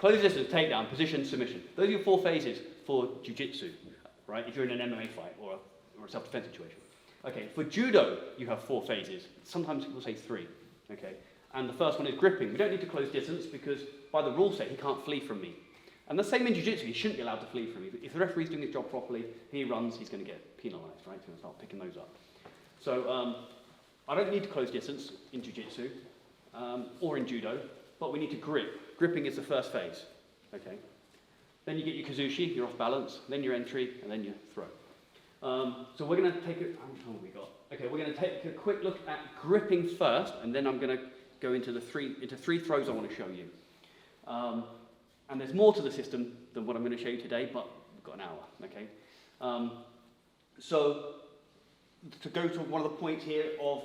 close distance, takedown, position, submission. Those are your 4 phases for Jiu-Jitsu, right? If you're in an MMA fight or a self-defense situation. Okay, for Judo, you have 4 phases. Sometimes people say 3, okay? And the first one is gripping. We don't need to close distance because by the rule set, he can't flee from me. And the same in Jiu-Jitsu, he shouldn't be allowed to flee from me. If the referee's doing his job properly, he runs, he's going to get penalised, right? He's going to start picking those up. So I don't need to close distance in Jiu-Jitsu or in Judo, but we need to grip. Gripping is the first phase, okay? Then you get your Kazushi, you're off balance, then your entry, and then your throw. So we're going to take how much time have we got? Okay, we're going to take a quick look at gripping first, and then I'm going to go into three throws I want to show you. And there's more to the system than what I'm going to show you today, but we've got an hour, okay? So to go to one of the points here of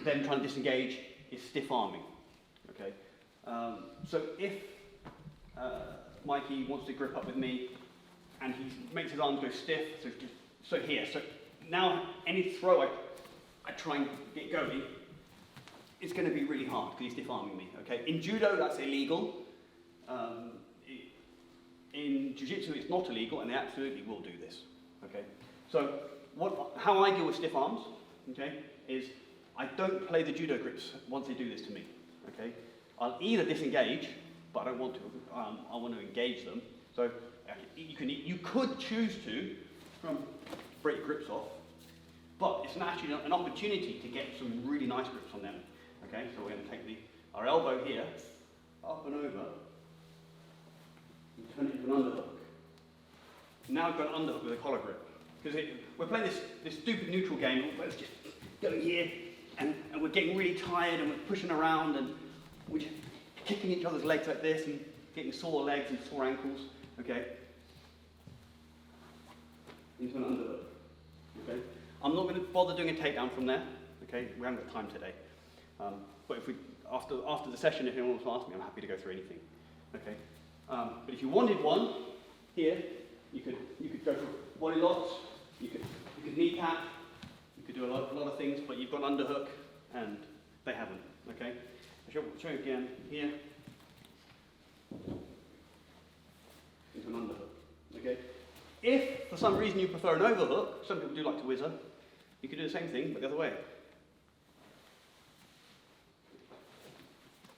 them trying to disengage is stiff arming, okay? So if Mikey wants to grip up with me and he makes his arms go stiff, so now any throw I try and get going, it's going to be really hard because he's stiff arming me, okay? In Judo, that's illegal. In Jiu-Jitsu, it's not illegal, and they absolutely will do this, okay? So how I deal with stiff arms, okay, is I don't play the Judo grips once they do this to me, okay? I'll either disengage, but I don't want to. I want to engage them. So you could choose to break your grips off, but it's actually an opportunity to get some really nice grips on them, okay? So we're going to take our elbow here, up and over, turn it into an underhook. Now I've got an underhook with a collar grip. Because we're playing this stupid neutral game, where it's just going here, and we're getting really tired, and we're pushing around, and we're just kicking each other's legs like this, and getting sore legs and sore ankles, okay? Into an underhook, okay? I'm not going to bother doing a takedown from there, okay? We haven't got time today. But if after the session, if anyone wants to ask me, I'm happy to go through anything, okay? But if you wanted one, here, you could go for body locks, you could kneecap, you could do a lot of things, but you've got an underhook, and they haven't, okay? I'll show you again, here, into an underhook, okay? If, for some reason, you prefer an overhook, some people do like to whizzer, you could do the same thing, but the other way.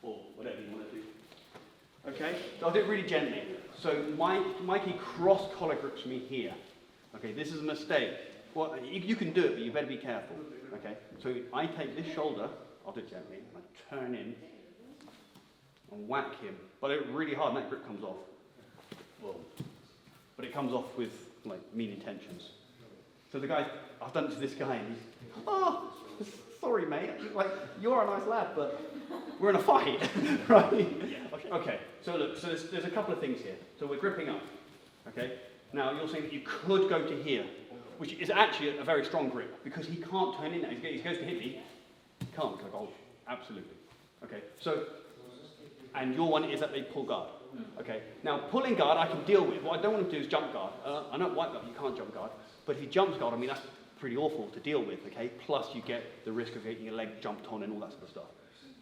Or whatever you want to do. Okay, so I'll do it really gently. So Mikey cross collar grips me here. Okay, this is a mistake. Well, you can do it, but you better be careful. Okay, so I take this shoulder, I'll do it gently, and I turn in and whack him. But I do it really hard, and that grip comes off. Whoa. But it comes off with like mean intentions. So the guy, I've done it to this guy, and he's, oh, sorry mate, like you're a nice lad, but we're in a fight, right? Okay, so look, so there's a couple of things here. So we're gripping up, okay? Now you're saying that you could go to here, which is actually a very strong grip, because he can't turn in there. He goes to hit me, he can't go goal. Absolutely. Okay, so, and your one is that they pull guard. Okay, now pulling guard I can deal with. What I don't want to do is jump guard. I know white belt you can't jump guard, but if he jumps guard, I mean, that's pretty awful to deal with, okay? Plus you get the risk of getting your leg jumped on and all that sort of stuff.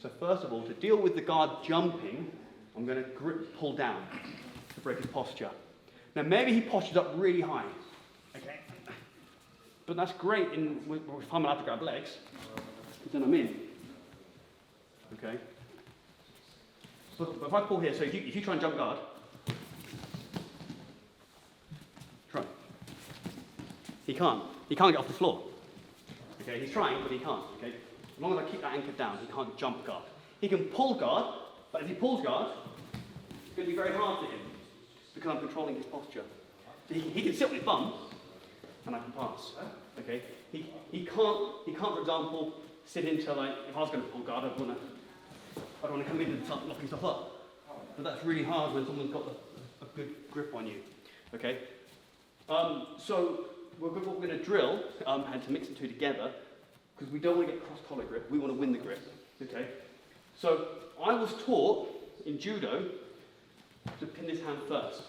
So first of all, to deal with the guard jumping, I'm going to pull down to break his posture. Now maybe he postures up really high, okay? But that's great if I'm allowed to grab legs, because then I'm in, okay? But if I pull here, so if you try and jump guard, try. He can't get off the floor. Okay, he's trying, but he can't, okay? As long as I keep that anchored down, he can't jump guard. He can pull guard, but if he pulls guard, it's going to be very hard for him, because I'm controlling his posture. So he can sit on his bum, and I can pass, okay? He can't, for example, sit into, like, if I was going to pull guard, I'd want to come in and start locking stuff up. But that's really hard when someone's got a good grip on you, okay? So what we're going to drill, and to mix the two together, because we don't want to get cross-collar grip, we want to win the grip, okay? So I was taught in Judo to pin this hand first.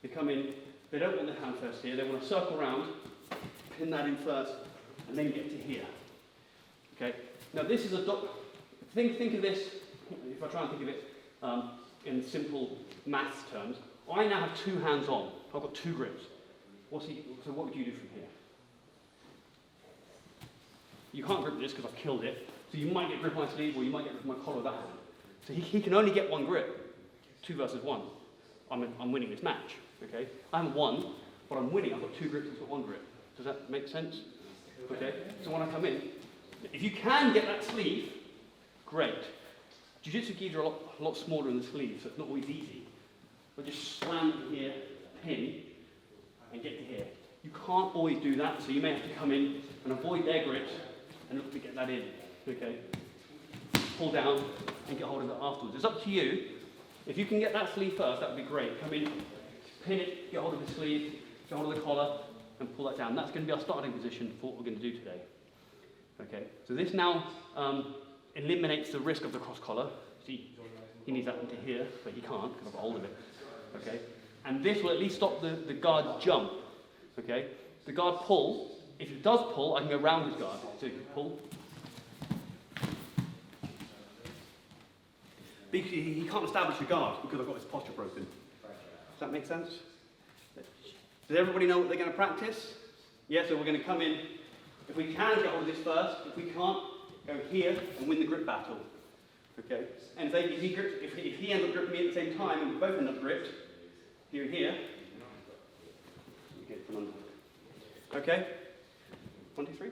They come in, they don't want the hand first here, they want to circle around, pin that in first, and then get to here, okay? Now this is think of this, if I try and think of it in simple maths terms, I now have 2 hands on. I've got 2 grips. So what would you do from here? You can't grip this because I've killed it. So you might get grip on my sleeve or you might get grip on my collar with that hand. So he can only get 1 grip. 2 versus 1. I'm winning this match. Okay? I haven't won, but I'm winning. I've got 2 grips, I've got 1 grip. Does that make sense? Okay? So when I come in, if you can get that sleeve, great. Jiu-Jitsu gis are a lot smaller in the sleeve, so it's not always easy. But just slam here, pin, and get to here. You can't always do that, so you may have to come in and avoid their grips and look to get that in. Okay? Pull down and get hold of it afterwards. It's up to you. If you can get that sleeve first, that would be great. Come in, pin it, get hold of the sleeve, get hold of the collar, and pull that down. That's going to be our starting position for what we're going to do today. Okay? So this now eliminates the risk of the cross collar. See, he needs that into here, but he can't because I've got hold of it. Okay? And this will at least stop the guard jump. Okay? The guard pull, if it does pull, I can go round his guard. So you can pull. Because he can't establish the guard because I've got his posture broken. Does that make sense? Does everybody know what they're going to practice? Yeah, so we're going to come in. If we can get hold of this first, if we can't, go here and win the grip battle. Okay? And if he ends up gripping me at the same time and we both end up gripped, here and here, you get it from under. Okay? 1, 2, 3.